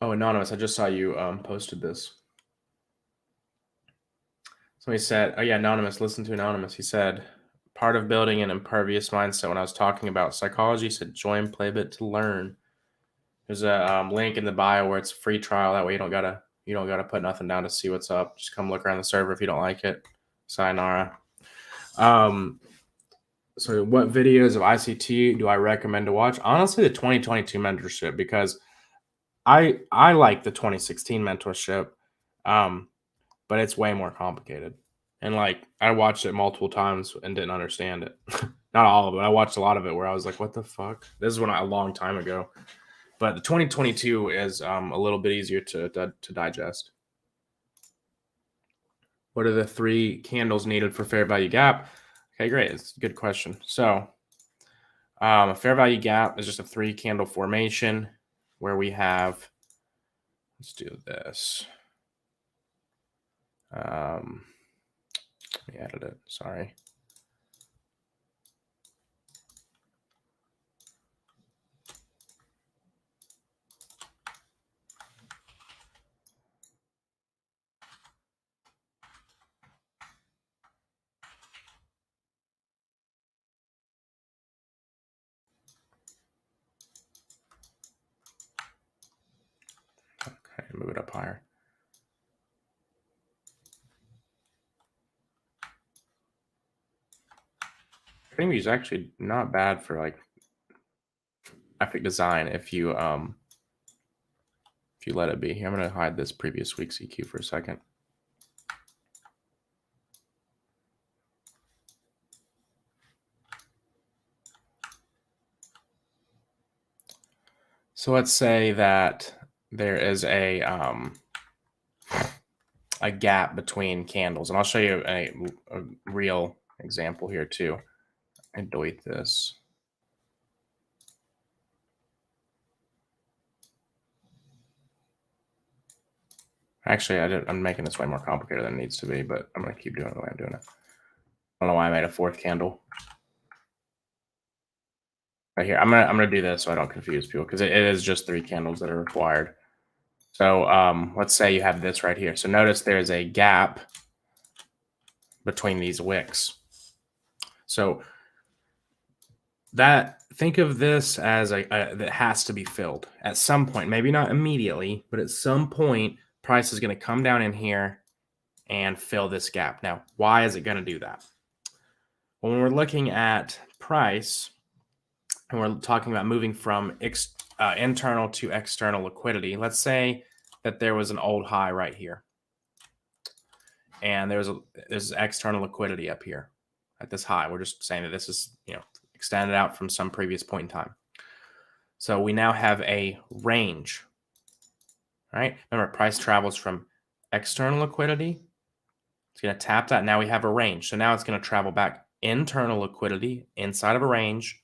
Oh, Anonymous, I just saw you posted this. Somebody said, oh yeah, Anonymous, listen to Anonymous. He said, part of building an impervious mindset when I was talking about psychology, he said, join Playbit to learn. There's a link in the bio where it's a free trial. That way you don't gotta put nothing down to see what's up. Just come look around the server if you don't like it. Sayonara. So what videos of ICT do I recommend to watch? Honestly, the 2022 mentorship, because I like the 2016 mentorship, but it's way more complicated. And like I watched it multiple times and didn't understand it. Not all of it. I watched a lot of it where I was like, "What the fuck?" This is a long time ago. But the 2022 is a little bit easier to digest. What are the 3 candles needed for fair value gap? Okay, great. It's a good question. So a fair value gap is just a 3 candle formation where we have, let's do this. Let me edit it. Sorry. move it up higher. Frame view is actually not bad for like graphic design if you let it be. I'm going to hide this previous week's EQ for a second. So let's say that there is a gap between candles, and I'll show you a real example here too. I delete this. Actually, I'm making this way more complicated than it needs to be, but I'm going to keep doing it the way I'm doing it. I don't know why I made a fourth candle. Right here, I'm gonna do this so I don't confuse people, because it is just 3 candles that are required. So let's say you have this right here. So notice there's a gap between these wicks. So think of this as that has to be filled at some point, maybe not immediately, but at some point, price is going to come down in here and fill this gap. Now, why is it going to do that? When we're looking at price and we're talking about moving from internal to external liquidity, let's say that there was an old high right here, and there's external liquidity up here at this high. We're just saying that this is extended out from some previous point in time. So we now have a range, right? Remember, price travels from external liquidity. It's going to tap that. Now we have a range. So now it's going to travel back internal liquidity inside of a range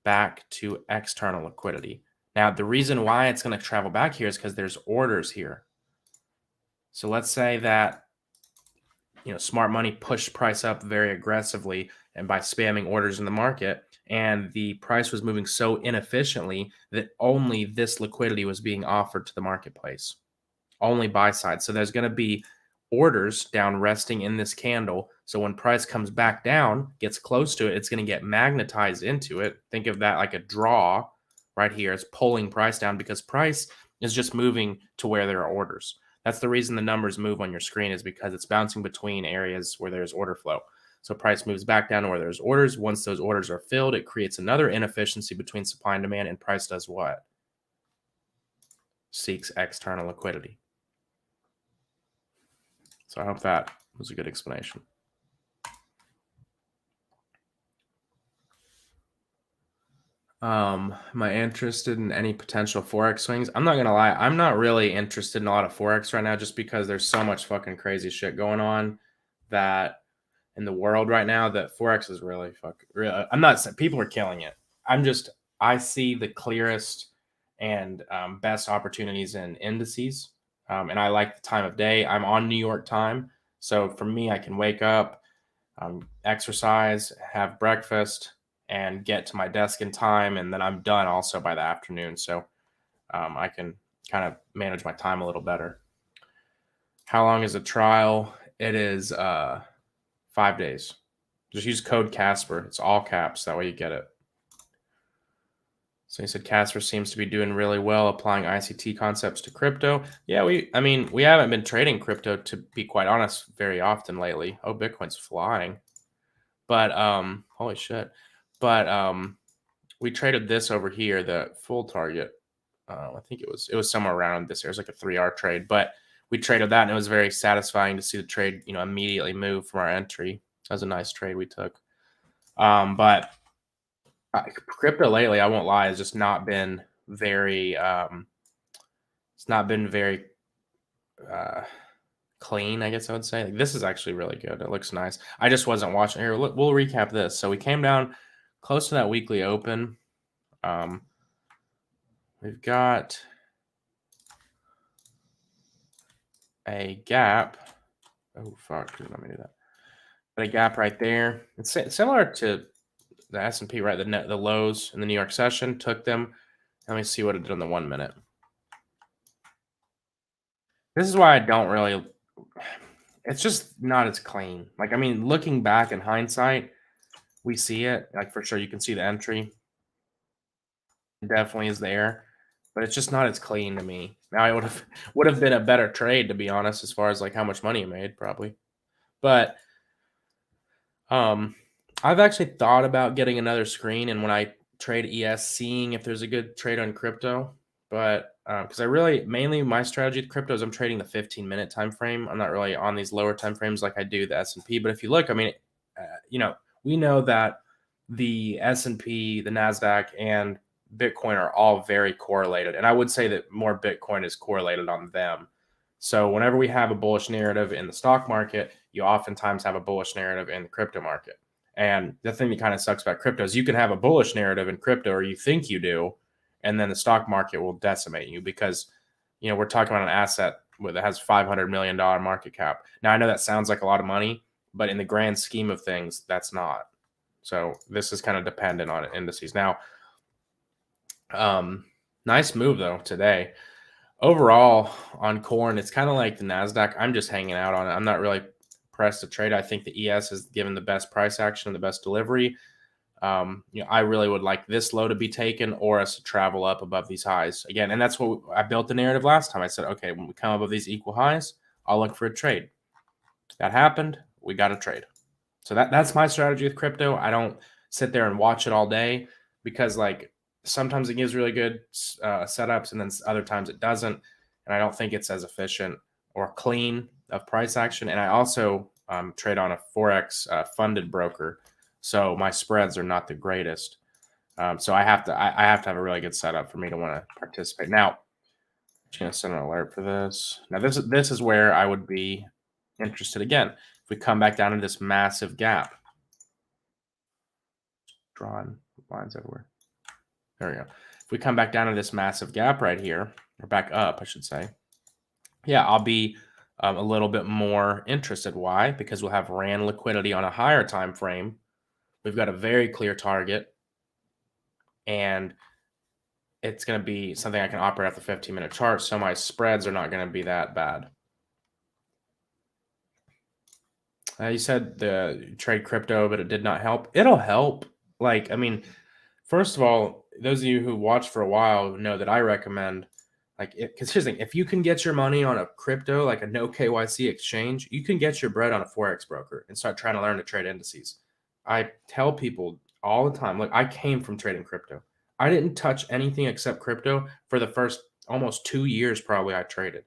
back to external liquidity. Now, the reason why it's going to travel back here is because there's orders here. So let's say that smart money pushed price up very aggressively and by spamming orders in the market, and the price was moving so inefficiently that only this liquidity was being offered to the marketplace, only buy side. So there's going to be orders down resting in this candle. So when price comes back down, gets close to it, it's going to get magnetized into it. Think of that like a draw right here. It's pulling price down because price is just moving to where there are orders. That's the reason the numbers move on your screen, is because it's bouncing between areas where there's order flow. So price moves back down to where there's orders. Once those orders are filled, it creates another inefficiency between supply and demand, and price does what? Seeks external liquidity. So I hope that was a good explanation. Am I interested in any potential Forex swings? I'm not going to lie. I'm not really interested in a lot of Forex right now, just because there's so much fucking crazy shit going on that in the world right now that Forex is really I'm not saying people are killing it. I see the clearest and best opportunities in indices. And I like the time of day. I'm on New York time. So for me, I can wake up, exercise, have breakfast, and get to my desk in time. And then I'm done also by the afternoon. So I can kind of manage my time a little better. How long is a trial? It is 5 days. Just use code Casper. It's all caps. That way you get it. So he said Casper seems to be doing really well applying ICT concepts to crypto. Yeah, we haven't been trading crypto, to be quite honest, very often lately. Oh, Bitcoin's flying. But holy shit. But we traded this over here, the full target. I think it was somewhere around this. It was like a 3-hour trade, but we traded that, and it was very satisfying to see the trade, immediately move from our entry. That was a nice trade we took. But crypto lately, I won't lie, has just not been very. It's not been very clean, I guess I would say. Like, this is actually really good. It looks nice. I just wasn't watching here. We'll recap this. So we came down close to that weekly open. We've got a gap. Oh fuck! Let me do that. But a gap right there. It's similar to the S&P, right? The lows in the New York session took them. Let me see what it did on the 1 minute. This is why I don't really. It's just not as clean. Like, looking back in hindsight, we see it. Like, for sure, you can see the entry. It definitely is there, but it's just not as clean to me. Now it would have been a better trade, to be honest, as far as like how much money you made, probably. But I've actually thought about getting another screen, and when I trade ES, seeing if there's a good trade on crypto. But because I really mainly my strategy with crypto is I'm trading the 15-minute time frame. I'm not really on these lower time frames like I do the S&P. But if you look, I mean, we know that the S&P, the NASDAQ, and Bitcoin are all very correlated, and I would say that more Bitcoin is correlated on them. So whenever we have a bullish narrative in the stock market, you oftentimes have a bullish narrative in the crypto market. And the thing that kind of sucks about crypto is you can have a bullish narrative in crypto, or you think you do, and then the stock market will decimate you because, we're talking about an asset that has $500 million market cap. Now, I know that sounds like a lot of money, but in the grand scheme of things, that's not. So this is kind of dependent on indices. Now, nice move though today. Overall, on corn, it's kind of like the NASDAQ. I'm just hanging out on it. I'm not really pressed to trade. I think the ES is given the best price action and the best delivery. I really would like this low to be taken or us to travel up above these highs again. And that's what I built the narrative last time. I said, okay, when we come above these equal highs, I'll look for a trade. That happened. We got a trade. So that's my strategy with crypto. I don't sit there and watch it all day because like sometimes it gives really good setups and then other times it doesn't. And I don't think it's as efficient or clean of price action. And I also trade on a Forex funded broker. So my spreads are not the greatest. So I have to have a really good setup for me to want to participate. Now, I'm just going to send an alert for this. Now, this is where I would be interested again. If we come back down to this massive gap, drawing lines everywhere. There we go. If we come back down to this massive gap right here, or back up, I should say, yeah, I'll be a little bit more interested. Why? Because we'll have ran liquidity on a higher time frame. We've got a very clear target, and it's going to be something I can operate off the 15-minute chart, so my spreads are not going to be that bad. You said the trade crypto, but it did not help. It'll help. Like, I mean, first of all, those of you who watched for a while know that I recommend, like, because here's the thing: if you can get your money on a crypto, like a no KYC exchange, you can get your bread on a Forex broker and start trying to learn to trade indices. I tell people all the time, like, I came from trading crypto. I didn't touch anything except crypto for the first almost 2 years, probably I traded.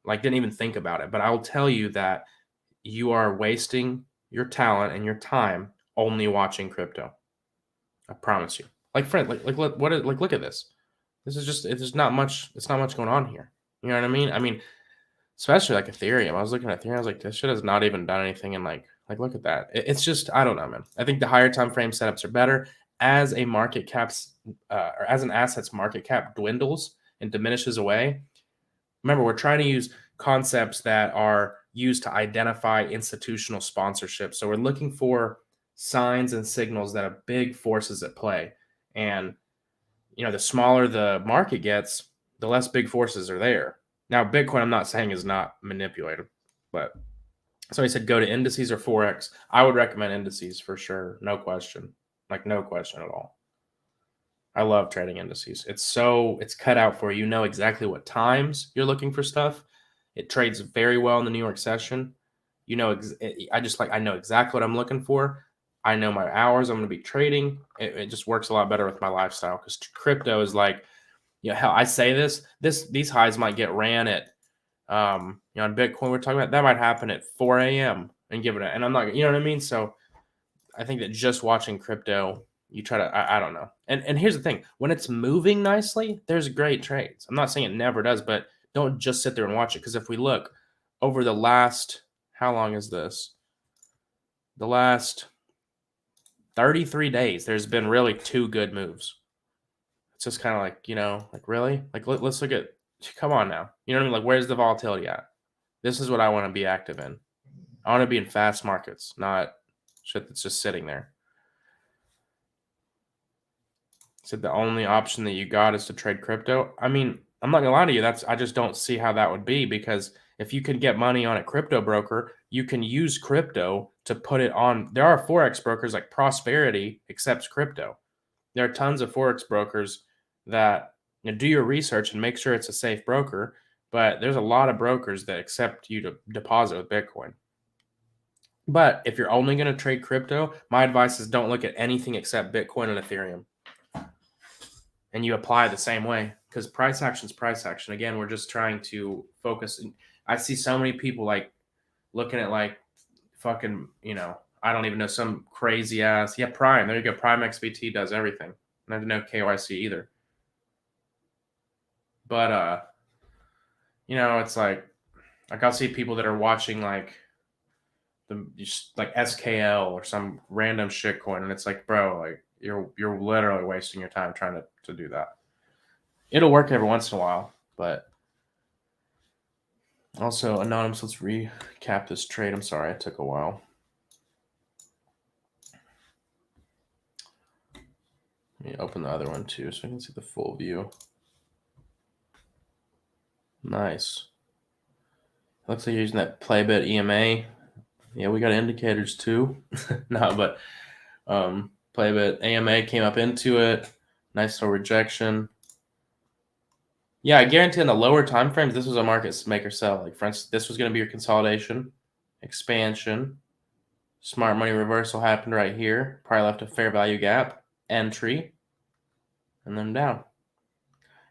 Like, didn't even think about it. But I'll tell you that you are wasting your talent and your time only watching crypto. I promise you. Like, friend, look at this. This is just, it's not much going on here. You know what I mean? I mean, especially like Ethereum. I was looking at Ethereum, I was like, this shit has not even done anything in like look at that. It's just, I don't know, man. I think the higher time frame setups are better as a market caps or as an asset's market cap dwindles and diminishes away. Remember, we're trying to use concepts that are used to identify institutional sponsorship. So we're looking for signs and signals that are big forces at play. And, the smaller the market gets, the less big forces are there. Now, Bitcoin, I'm not saying is not manipulated, but so he said go to indices or Forex. I would recommend indices for sure. No question. Like, no question at all. I love trading indices. It's cut out for you. You know exactly what times you're looking for stuff. It trades very well in the New York session. I know exactly what I'm looking for. I know my hours I'm going to be trading. It just works a lot better with my lifestyle because crypto is like, how I say these highs might get ran at, on Bitcoin we're talking about, that might happen at 4 a.m. and and I'm not, you know what I mean? So I think that just watching crypto, you try to, I don't know. And here's the thing, when it's moving nicely, there's great trades. I'm not saying it never does, but don't just sit there and watch it. Because if we look over the last, how long is this? The last 33 days, there's been really 2 good moves. It's just kind of like, like, really? Like, let's look at, come on now. You know what I mean? Like, where's the volatility at? This is what I want to be active in. I want to be in fast markets, not shit that's just sitting there. Said the only option that you got is to trade crypto. I mean, I'm not gonna lie to you. I just don't see how that would be, because if you can get money on a crypto broker, you can use crypto to put it on. There are Forex brokers like Prosperity accepts crypto. There are tons of Forex brokers that Now, do your research and make sure it's a safe broker. But there's a lot of brokers that accept you to deposit with Bitcoin. But if you're only going to trade crypto, my advice is don't look at anything except Bitcoin and Ethereum. And you apply the same way, because price action is price action. Again, we're just trying to focus. I see so many people like looking at like fucking, I don't even know, some crazy ass. Yeah, Prime. There you go. Prime XBT does everything. And I didn't know KYC either. But it's like I'll see people that are watching like like SKL or some random shit coin, and it's like, bro, like you're literally wasting your time trying to do that. It'll work every once in a while, but also anonymous. Let's recap this trade. I'm sorry, it took a while. Let me open the other one too, so I can see the full view. Nice. Looks like you're using that Playbit EMA. Yeah, we got indicators too. No, but Playbit AMA came up into it. Nice little rejection. Yeah, I guarantee in the lower time frames, this was a market make or sell. Like, for instance, this was going to be your consolidation, expansion, smart money reversal happened right here. Probably left a fair value gap, entry, and then down.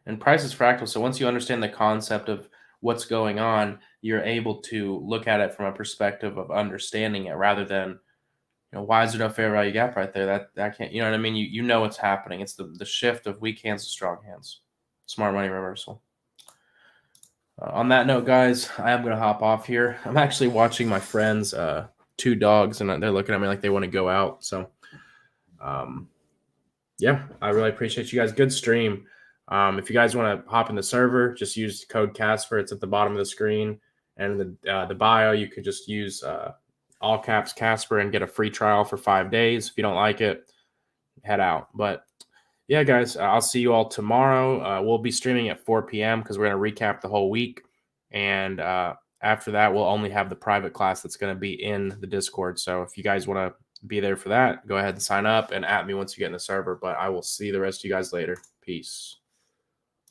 And price is fractal. So once you understand the concept of what's going on, you're able to look at it from a perspective of understanding it rather than, why is there no fair value gap right there? That can't, you know what I mean? You know what's happening. It's the shift of weak hands to strong hands. Smart money reversal. On that note, guys, I am going to hop off here. I'm actually watching my friends, 2 dogs, and they're looking at me like they want to go out. So, yeah, I really appreciate you guys. Good stream. If you guys want to hop in the server, just use code Casper. It's at the bottom of the screen. And in the bio, you could just use all caps Casper and get a free trial for 5 days. If you don't like it, head out. But yeah, guys, I'll see you all tomorrow. We'll be streaming at 4 p.m. because we're going to recap the whole week. And after that, we'll only have the private class that's going to be in the Discord. So if you guys want to be there for that, go ahead and sign up and at me once you get in the server. But I will see the rest of you guys later. Peace.